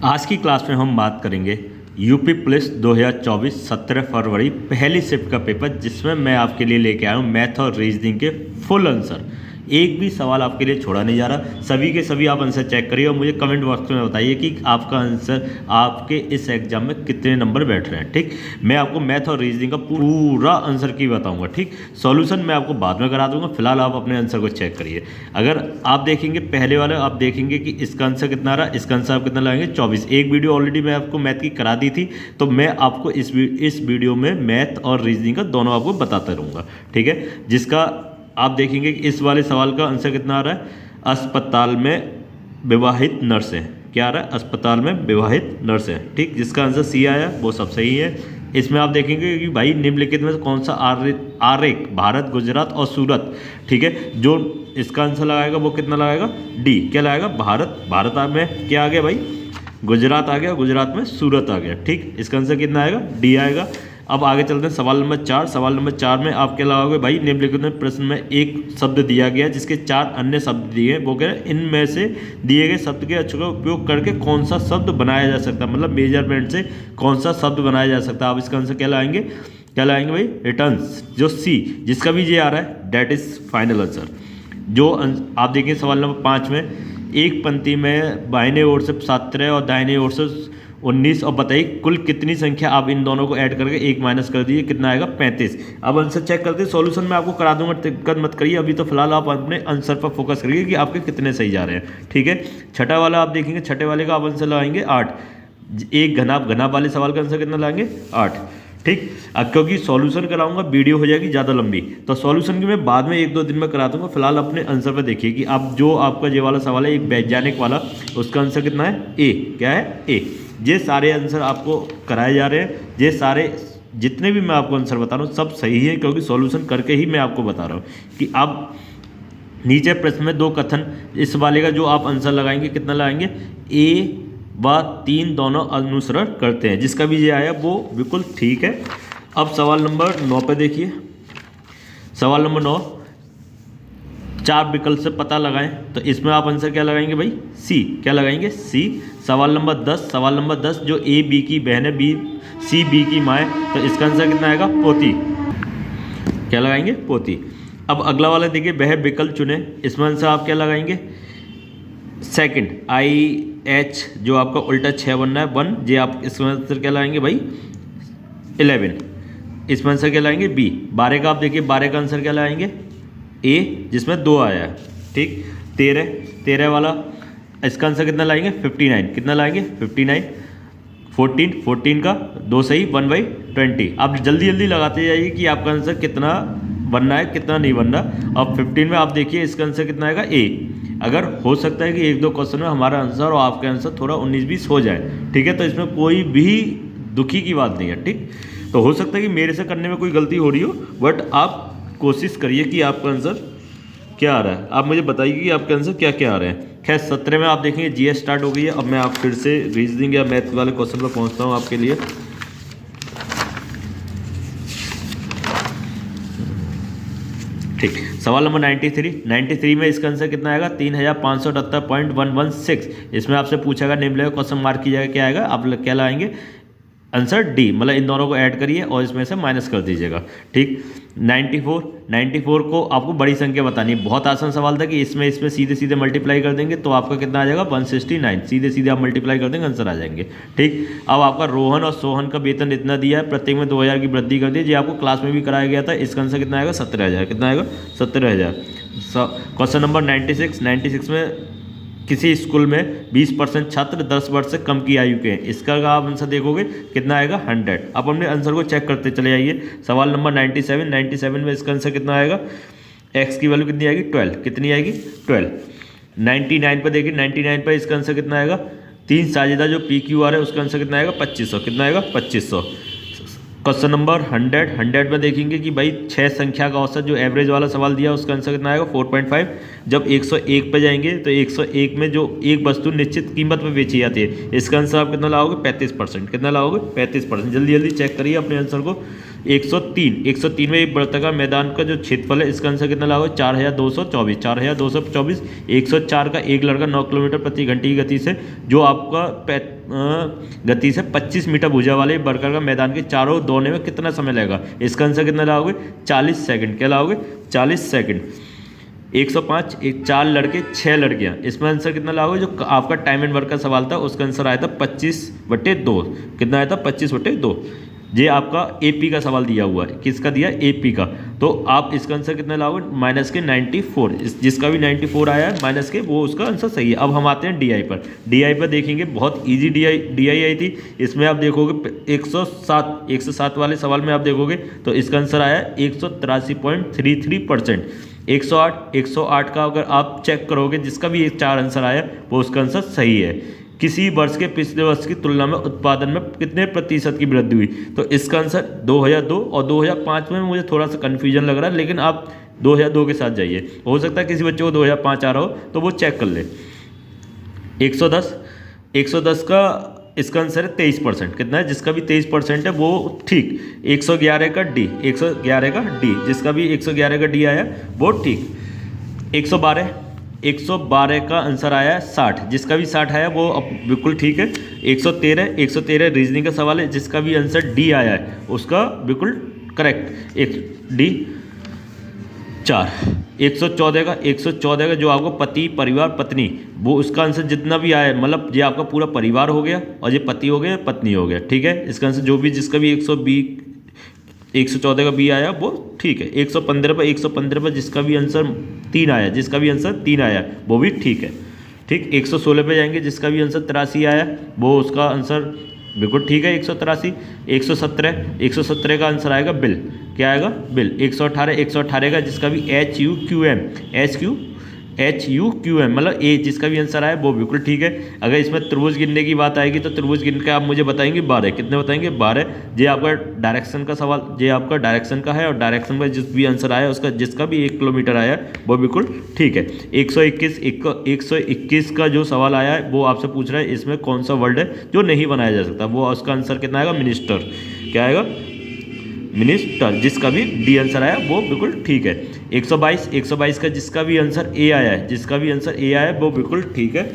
आज की क्लास में हम बात करेंगे यूपी पुलिस 2024 17 फरवरी पहली शिफ्ट का पेपर, जिसमें मैं आपके लिए लेके आया हूँ मैथ और रीजनिंग के फुल आंसर। एक भी सवाल आपके लिए छोड़ा नहीं जा रहा, सभी के सभी आप आंसर चेक करिए और मुझे कमेंट बॉक्स में बताइए कि आपका आंसर आपके इस एग्जाम में कितने नंबर बैठ रहे हैं। ठीक, मैं आपको मैथ और रीजनिंग का पूरा आंसर की बताऊंगा। ठीक, सॉल्यूशन मैं आपको बाद में करा दूंगा, फिलहाल आप अपने आंसर को चेक करिए। अगर आप देखेंगे पहले वाले, आप देखेंगे कि इसका आंसर कितना रहा, इसका आंसर आप कितना लगाएंगे 24। एक वीडियो ऑलरेडी मैं आपको मैथ की करा दी थी, तो मैं आपको इस वीडियो में मैथ और रीजनिंग का दोनों आपको बताता रहूँगा। ठीक है, जिसका आप देखेंगे कि इस वाले सवाल का आंसर कितना आ रहा है, अस्पताल में विवाहित नर्स हैं। क्या आ रहा है, अस्पताल में विवाहित नर्स हैं। ठीक, जिसका आंसर सी आया वो सब सही है। इसमें आप देखेंगे कि भाई निम्नलिखित में से कौन सा आरेख भारत, गुजरात और सूरत। ठीक है, जो इसका आंसर लगाएगा वो कितना लगाएगा, डी। क्या लगाएगा, भारत। भारत में क्या आ गया भाई, गुजरात आ गया, गुजरात में सूरत आ गया। ठीक, इसका आंसर कितना आएगा, डी आएगा। अब आगे चलते हैं सवाल नंबर 4। सवाल नंबर 4 में आप क्या लगाओगे भाई, निम्नलिखित में प्रश्न में एक शब्द दिया गया है जिसके 4 अन्य शब्द दिए हैं। वो कह रहे हैं इनमें से दिए गए शब्द के अक्षरों का उपयोग करके कौन सा शब्द बनाया जा सकता है, मतलब मेजरमेंट से कौन सा शब्द बनाया जा सकता है। आप इसका आंसर क्या लाएंगे, क्या लाएंगे भाई, रिटर्न्स। जो सी, जिसका भी ये आ रहा है डेट इज फाइनल आंसर। जो आप देखिए सवाल नंबर 5 में, एक पंक्ति में बाईं ओर से 17 और दाहिने ओर से 19 और बताइए कुल कितनी संख्या। आप इन दोनों को ऐड करके एक माइनस कर दीजिए, कितना आएगा 35। अब आंसर चेक करते हैं, सॉल्यूशन मैं आपको करा दूंगा, दिक्कत मत करिए। अभी तो फिलहाल आप अपने आंसर पर फोकस करिए कि आपके कितने सही जा रहे हैं। ठीक है, छठा वाला आप देखेंगे, छठे वाले का आप आंसर लगाएंगे 8। एक घना वाले सवाल का आंसर कितना लगाएंगे, 8। ठीक, अब क्योंकि सॉल्यूशन कराऊंगा वीडियो हो जाएगी ज़्यादा लंबी, तो सॉल्यूशन की मैं बाद में 1-2 दिन में करा दूंगा। फिलहाल अपने आंसर पर देखिए कि आप जो आपका ये वाला सवाल है एक वैज्ञानिक वाला, उसका आंसर कितना है, ए। क्या है, ए। ये सारे आंसर आपको कराए जा रहे हैं, ये सारे जितने भी मैं आपको आंसर बता रहा हूँ सब सही है, क्योंकि सॉल्यूशन करके ही मैं आपको बता रहा हूँ कि आप नीचे प्रश्न में 2 कथन, इस वाले का जो आप आंसर लगाएंगे कितना लगाएंगे, ए व 3 दोनों अनुसरण करते हैं। जिसका भी ये आया वो बिल्कुल ठीक है। अब सवाल नंबर 9 पे देखिए, सवाल नंबर 9, 4 विकल्प से पता लगाएं। तो इसमें आप आंसर क्या लगाएंगे भाई, सी। क्या लगाएंगे, सी। सवाल नंबर 10, सवाल नंबर 10, जो ए बी की बहन है, बी सी बी की माँ है, तो इसका आंसर कितना आएगा, पोती। क्या लगाएंगे, पोती। अब अगला वाला देखिए, वह विकल्प चुने। इसमें आंसर आप क्या लगाएंगे, सेकंड, आई एच, जो आपका उल्टा 6 बनना है 1। जे आप इसमें आंसर क्या लगाएंगे भाई, 11। इसमें आंसर क्या लगाएंगे, बी। 12 का आप देखिए, 12 का आंसर क्या लगाएंगे, ए, जिसमें 2 आया है। ठीक, 13 वाला इसका आंसर कितना लाएंगे, 59। कितना लाएंगे, 59। 14 का 2 सही, 1/20। आप जल्दी जल्दी लगाते जाइए कि आपका आंसर कितना बनना है, कितना नहीं बनना। अब 15 में आप देखिए इसका आंसर कितना आएगा, ए। अगर हो सकता है कि 1-2 क्वेश्चन में हमारा आंसर और आपका आंसर थोड़ा 19-20 हो जाए। ठीक है, तो इसमें कोई भी दुखी की बात नहीं है। ठीक, तो हो सकता है कि मेरे से करने में कोई गलती हो रही हो, बट आप कोशिश करिए कि आपका आंसर क्या आ रहा है। आप मुझे बताइए कि आपके आंसर क्या क्या आ रहे हैं। खैर 17 में आप देखेंगे जीएस स्टार्ट हो गई है। अब मैं आप फिर से रीजनिंग या मैथ वाले क्वेश्चन पर पहुंचता हूं आपके लिए। ठीक, सवाल नंबर 93 में इसका आंसर कितना आएगा, 3578.116। इसमें आपसे पूछेगा निम्नलिखित क्वेश्चन मार्क कीजिएगा, क्या आएगा, आप क्या लाएंगे, आंसर डी। मतलब इन दोनों को ऐड करिए और इसमें से माइनस कर दीजिएगा। ठीक, 94 को आपको बड़ी संख्या बतानी है। बहुत आसान सवाल था कि इसमें सीधे सीधे मल्टीप्लाई कर देंगे तो आपका कितना आ जाएगा, 169। सीधे सीधे आप मल्टीप्लाई कर देंगे, आंसर आ जाएंगे। ठीक, अब आपका रोहन और सोहन का वेतन इतना दिया है, प्रत्येक में 2000 की वृद्धि कर दी। ये आपको क्लास में भी कराया गया था। इसका आंसर कितना आएगा, 17,000। कितना आएगा, 17,000। क्वेश्चन नंबर 96 में, किसी स्कूल में 20% छात्र 10 वर्ष से कम की आयु के हैं। इसका आप आंसर देखोगे कितना आएगा, 100। अब अपने आंसर को चेक करते चले आइए। सवाल नंबर 97 में इसका आंसर कितना आएगा, x की वैल्यू कितनी आएगी, 12। कितनी आएगी, 12। 99 पर देखिए, 99 पर इसका आंसर कितना आएगा, 3 साझेदार जो PQR है उसका आंसर कितना आएगा, 2500। कितना आएगा, 2500। क्वेश्चन नंबर 100 में देखेंगे कि भाई 6 संख्या का औसत, जो एवरेज वाला सवाल दिया उसका आंसर कितना आएगा, 4.5। जब 101 पे जाएंगे तो 101 में जो एक वस्तु निश्चित कीमत पे बेची जाती है, इसका आंसर आप कितना लाओगे? 35%। कितना लाओगे? 35%। जल्दी जल्दी चेक करिए अपने आंसर को। 103 में एक वर्गाकार मैदान का जो क्षेत्रफल है, इसका आंसर कितना लाओगे? 4224। 4224। 104 का एक लड़का 9 किलोमीटर प्रति घंटे की गति से, जो आपका गति से 25 मीटर भुजा वाले वर्गाकार मैदान के चारों दौड़ने में कितना समय लगेगा? इसका आंसर कितना लाओगे? 40 सेकंड। क्या लाओगे? 40 सेकंड। 105, 4 लड़के 6 लड़कियां, इसमें आंसर कितना लाओगे? जो आपका टाइम एंड वर्क का सवाल था उसका आंसर आया था 25/2। कितना आया था? 25/2। ये आपका एपी का सवाल दिया हुआ है। किसका दिया? एपी का। तो आप इसका आंसर कितना लाओगे? माइनस के 94। जिसका भी 94 आया है माइनस के, वो उसका आंसर सही है। अब हम आते हैं डीआई पर। डीआई पर देखेंगे, बहुत इजी डीआई आई थी। इसमें आप देखोगे 107 वाले सवाल में आप देखोगे तो इसका आंसर आया 183.33%। 108 का अगर आप चेक करोगे, जिसका भी एक 4 आंसर आया वो उसका आंसर सही है। किसी वर्ष के पिछले वर्ष की तुलना में उत्पादन में कितने प्रतिशत की वृद्धि हुई? तो इसका आंसर 2002 और 2005 में मुझे थोड़ा सा कन्फ्यूजन लग रहा है, लेकिन आप 2002 के साथ जाइए। हो सकता है किसी बच्चे को 2005 आ रहा हो तो वो चेक कर ले। 110 का इसका आंसर है 23%। कितना है? जिसका भी 23% है वो ठीक। 111 का डी, 111 का डी, जिसका भी 111 का डी आया वो ठीक। 112 का आंसर आया है 60। जिसका भी 60 आया वो बिल्कुल ठीक है। 113 रीजनिंग का सवाल है, जिसका भी आंसर डी आया है उसका बिल्कुल करेक्ट। एक डी 4। 114 का जो आपको पति, परिवार, पत्नी, वो उसका आंसर जितना भी आया है, मतलब ये आपका पूरा परिवार हो गया और ये पति हो गया, पत्नी हो गया। ठीक है, इसका आंसर जो भी, जिसका भी 114 का बी आया वो ठीक है। 115 पर जिसका भी आंसर 3 आया, जिसका भी आंसर 3 आया वो भी ठीक है। ठीक। 116 पे जाएंगे, जिसका भी आंसर 83 आया वो उसका आंसर बिल्कुल ठीक है। 183। 117 का आंसर आएगा बिल। क्या आएगा? बिल। 118 का जिसका भी HUQM मतलब ए, जिसका भी आंसर आया वो बिल्कुल ठीक है। अगर इसमें त्रिभुज गिनने की बात आएगी तो त्रिभुज गिन के आप मुझे बताएंगे 12। कितने बताएंगे? 12। ये आपका डायरेक्शन का सवाल, ये आपका डायरेक्शन का है और डायरेक्शन में जिस भी आंसर आया उसका, जिसका भी 1 किलोमीटर आया वो बिल्कुल ठीक है। 121 का जो सवाल आया है वो आपसे पूछ रहा है इसमें कौन सा वर्ड है जो नहीं बनाया जा सकता, वो उसका आंसर कितना आएगा? मिनिस्टर। क्या आएगा? मिनिस्टर। जिसका भी डी आंसर आया वो बिल्कुल ठीक है। 122 का जिसका भी आंसर ए आया है, जिसका भी आंसर ए आया है वो बिल्कुल ठीक है।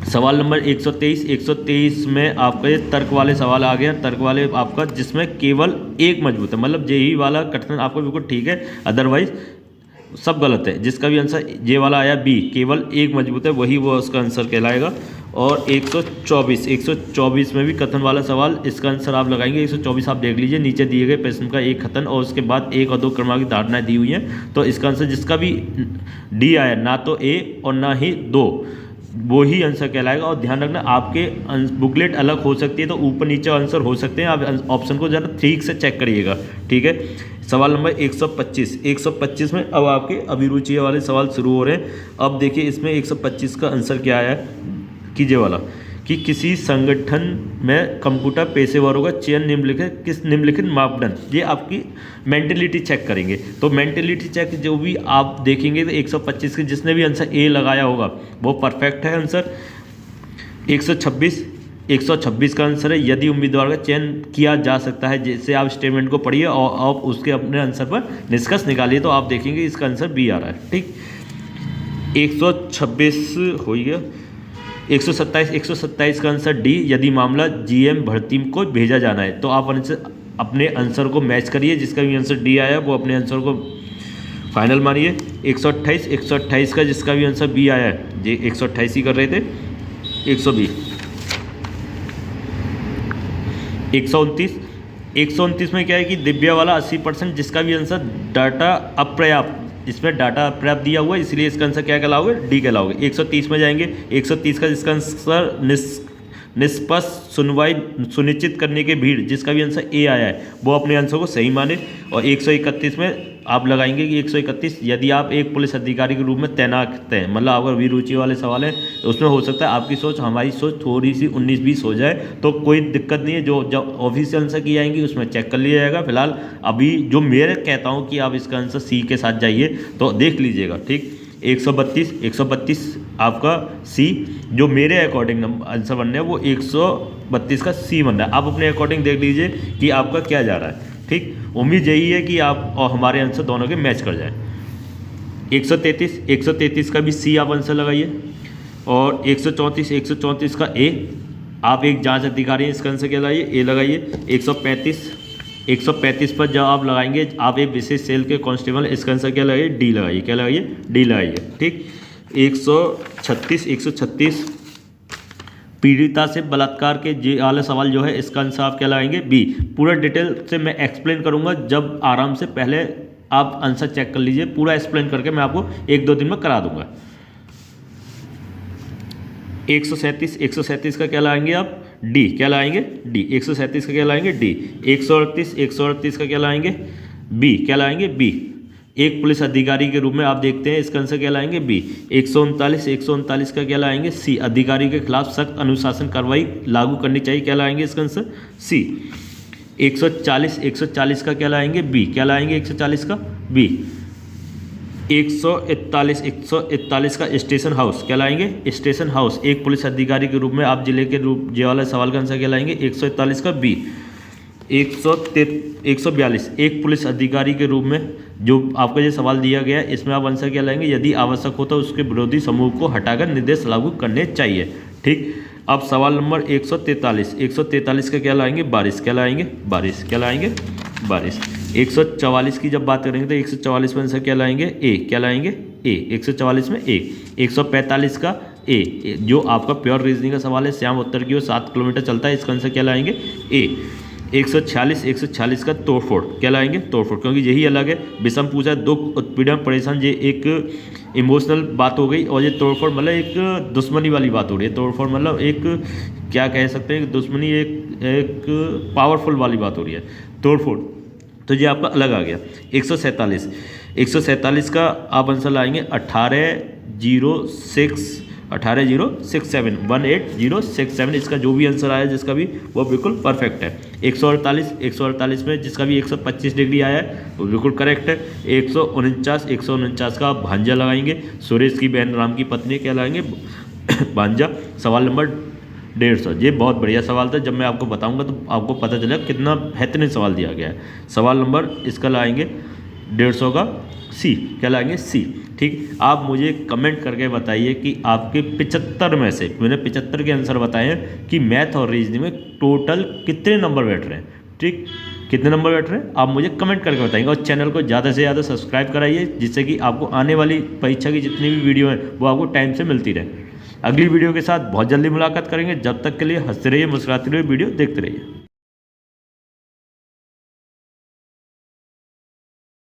सवाल नंबर 123 में आपका ये तर्क वाले सवाल आ गया। तर्क वाले आपका जिसमें केवल एक मजबूत है, मतलब यही वाला कठिन आपको बिल्कुल ठीक है, अदरवाइज सब गलत है। जिसका भी आंसर ये वाला आया बी, केवल एक मजबूत है, वही वो उसका आंसर कहलाएगा। और 124 में भी कथन वाला सवाल, इसका आंसर आप लगाएंगे 124। आप देख लीजिए नीचे दिए गए प्रश्न का एक कथन और उसके बाद 1 और 2 क्रमांक की धारणाएं दी हुई हैं। तो इसका आंसर जिसका भी डी आया, ना तो ए और ना ही 2, वो ही आंसर कहलाएगा। और ध्यान रखना आपके बुकलेट अलग हो सकती है तो ऊपर नीचे आंसर हो सकते हैं। आप ऑप्शन को ज़रा ठीक से चेक करिएगा। ठीक है। सवाल नंबर 125 में अब आपके अभिरुचि वाले सवाल शुरू हो रहे हैं। अब देखिए इसमें 125 का आंसर क्या आया है, कीजिए वाला कि किसी संगठन में कंप्यूटर पेशेवरों का चयन निम्नलिखित मापदंड, ये आपकी मेंटेलिटी चेक करेंगे। तो मेंटेलिटी चेक जो भी आप देखेंगे तो 125 के जिसने भी आंसर ए लगाया होगा वो परफेक्ट है आंसर। 126 का आंसर है यदि उम्मीदवार का चयन किया जा सकता है। जैसे आप स्टेटमेंट को पढ़िए और आप उसके अपने आंसर पर निष्कर्ष निकालिए तो आप देखेंगे इसका आंसर बी आ रहा है। ठीक। 126 हो गया। 127 का आंसर डी, यदि मामला जीएम भर्ती को भेजा जाना है। तो आप अपने आंसर को मैच करिए, जिसका भी आंसर डी आया वो अपने आंसर को फाइनल मानिए। 128 का जिसका भी आंसर बी आया है, ये 128 ही कर रहे थे। 129 में क्या है कि दिव्या वाला 80%, जिसका भी आंसर डाटा अपर्याप्त, इसमें डाटा अपर्याप्त दिया हुआ है, इसलिए इसका आंसर क्या कहलाओगे? डी कहलाओगे। 130 में जाएंगे। 130 का जिसका आंसर निष्पक्ष सुनवाई सुनिश्चित करने के भीड़, जिसका भी आंसर ए आया है वो अपने आंसर को सही माने। और 131 में आप लगाएंगे कि 131 यदि आप एक पुलिस अधिकारी के रूप में तैनात हैं, मतलब अगर अभिरुचि वाले सवाल है तो उसमें हो सकता है आपकी सोच हमारी सोच थोड़ी सी 19-20 हो जाए, तो कोई दिक्कत नहीं है। जो जब ऑफिशियल आंसर की जाएंगी उसमें चेक कर लिया जाएगा। फिलहाल अभी जो मैं कहता हूँ कि आप इसका आंसर सी के साथ जाइए तो देख लीजिएगा। ठीक। 132 आपका सी, जो मेरे अकॉर्डिंग आंसर बनना है वो 132 का सी बन रहा है। आप अपने अकॉर्डिंग देख लीजिए कि आपका क्या जा रहा है। ठीक, उम्मीद यही है कि आप और हमारे आंसर दोनों के मैच कर जाए। 133 का भी सी आप आंसर लगाइए, और 134 का ए, आप एक जांच अधिकारी हैं, इसका आंसर क्या लगाइए, ए लगाइए। 135 पर जब आप लगाएंगे, आप एक विशेष सेल के कांस्टेबल, इसका आंसर क्या लगाइए, डी लगाइए। क्या लगाइए, डी लगाइए। ठीक, 136 पीड़िता से बलात्कार के जे वाला सवाल जो है, इसका आंसर आप क्या लगाएंगे, बी। पूरा डिटेल से मैं एक्सप्लेन करूंगा, जब आराम से पहले आप आंसर चेक कर लीजिए, पूरा एक्सप्लेन करके मैं आपको 1-2 दिन में करा दूंगा। 137 का क्या लाएंगे आप, डी। क्या लाएंगे, डी। 137 का क्या लाएंगे, डी। 138 का क्या लाएंगे, बी। क्या लाएंगे, बी। एक पुलिस अधिकारी के रूप में आप देखते हैं, इसका आंसर क्या लाएंगे, बी। 139 का क्या लाएंगे, सी। अधिकारी के खिलाफ सख्त अनुशासन कार्रवाई लागू करनी चाहिए। क्या लाएंगे इसका आंसर, सी। 140 का क्या लाएंगे, बी। क्या लाएंगे 140 का, बी। 141 का स्टेशन हाउस। क्या लाएंगे, स्टेशन हाउस। एक पुलिस अधिकारी के रूप में आप जिले के रूप, ये वाला सवाल का आंसर क्या लाएंगे, 141 का, बी। 142 एक पुलिस अधिकारी के रूप में जो आपका ये सवाल दिया गया है, इसमें आप आंसर क्या लाएंगे, यदि आवश्यक हो तो उसके विरोधी समूह को हटाकर निर्देश लागू करने चाहिए। ठीक, अब सवाल नंबर 143 का क्या लाएंगे, बारिश। क्या लाएंगे, बारिश। क्या लाएंगे, बारिश। 144 की जब बात करेंगे तो 144 में आंसर क्या लाएंगे, ए। क्या लाएंगे, ए। 144 में ए। 145 का ए, जो आपका प्योर रीजनिंग का सवाल है, श्याम उत्तर की ओर 7 किलोमीटर चलता है, इसका आंसर क्या लाएंगे, ए। 146 का तोड़फोड़। क्या लाएंगे, तोड़फोड़, क्योंकि यही अलग है। विषम पूछा, दुख, उत्पीड़न, परेशान, ये एक इमोशनल बात हो गई, और ये तोड़फोड़ मतलब एक दुश्मनी वाली बात हो रही है। तोड़फोड़ मतलब एक क्या कह सकते हैं, दुश्मनी, एक पावरफुल वाली बात हो रही है, तोड़फोड़, तो ये आपका अलग आ गया। 147 का आप आंसर लाएंगे 18,067 इसका जो भी आंसर आया जिसका भी, वो बिल्कुल परफेक्ट है। 148 में जिसका भी 125 डिग्री आया है वो बिल्कुल करेक्ट है। 149 का आप भांजा लगाएंगे, सुरेश की बहन राम की पत्नी। क्या लगाएंगे, भांजा। सवाल नंबर 150, ये बहुत बढ़िया सवाल था, जब मैं आपको बताऊंगा तो आपको पता चलेगा कितना बेहतरीन सवाल दिया गया है। सवाल नंबर इसका लाएंगे 150 का सी। क्या लाएंगे, सी। ठीक, आप मुझे कमेंट करके बताइए कि आपके 75 में से, मैंने 75 के आंसर बताए हैं, कि मैथ और रीजनिंग में टोटल कितने नंबर बैठ रहे हैं। ठीक, कितने नंबर बैठ रहे हैं आप मुझे कमेंट करके बताएंगे, और चैनल को ज़्यादा से ज़्यादा सब्सक्राइब कराइए, जिससे कि आपको आने वाली परीक्षा की जितनी भी वीडियो हैं वो आपको टाइम से मिलती रहे। अगली वीडियो के साथ बहुत जल्दी मुलाकात करेंगे, जब तक के लिए हंसते रहिए, मुस्कुराते रहिए, वीडियो देखते रहिए।